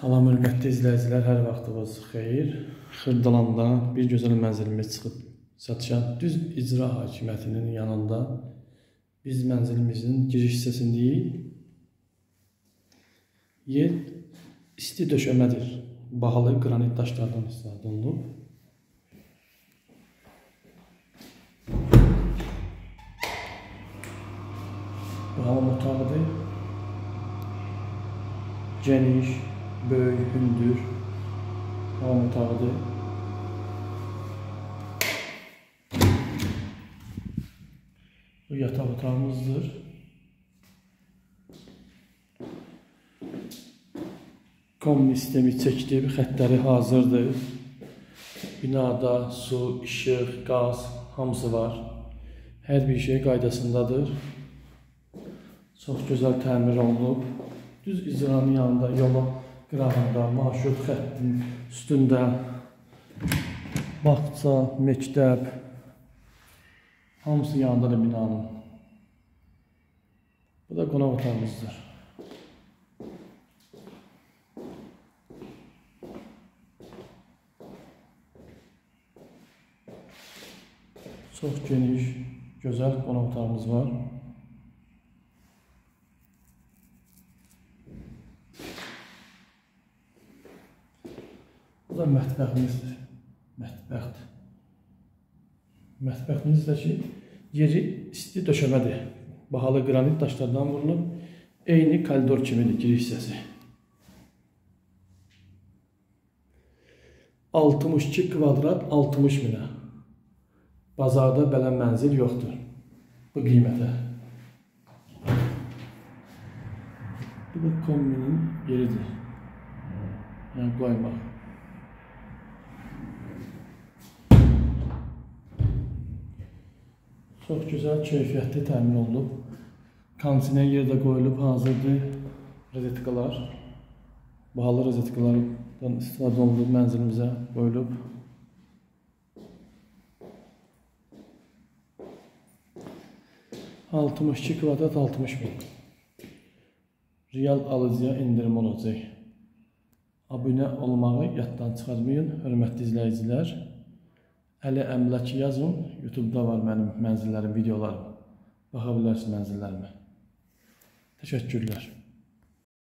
Salam, hörmətli izləyicilər, hər vaxtınız xeyir. Xırdalanda bir gözəl mənzilimiz çıxıb satışa. Düz İcra Hakimiyyətinin yanında biz mənzilimizin giriş hissəsindəyik. Yer isti döşəmədir. Bahalı qranit daşlardan istifadə olunub. Bu hamam otağıdır. Geniş, böyük, hündür hamam otağıdır. Bu yataq otağımızdır. Kombi sistemi çəkilib, xəttləri hazırdır. Binada su, işıq, qaz hamısı var. Hər bir şey qaydasındadır. Çox gözəl təmir olunub. Düz icranın yanında, yola qırağında, marşrut xəttinin üstündə bağça, məktəb hamısı yanındadır binanın. Bu da qonaq otağımızdır. Çox geniş, gözəl qonaq otağımız var. Bu da mətbəximizdir. Mətbəximizdəki yeri isti döşəmədir. Bahalı qranit daşlardan vurulub. Eyni koridor kimidir giriş hissəsi. 62 kvadrat 60 minə. Bazarda belə mənzil yoxdur. Bu qiymətə. Bu da kombinin yeridir. Yəni qoymaq. Çox gözəl, keyfiyyətli təmin olunub. Konsiner yerdə qoyulub, hazırdır. Rozetkalar, bahalı rozetkalardan istifadə olunub, mənzilimizə qoyulub. $62 kvadrat 60 min. Real alıcıya indirim olacaq. Abunə olmağı yaddan çıxarmayın, hörmətli izləyicilər. Əli Əmlak yazın, YouTube'da var mənim mənzillərim, videolarım. Baxa bilərsiniz mənzillərimə. Təşəkkürlər.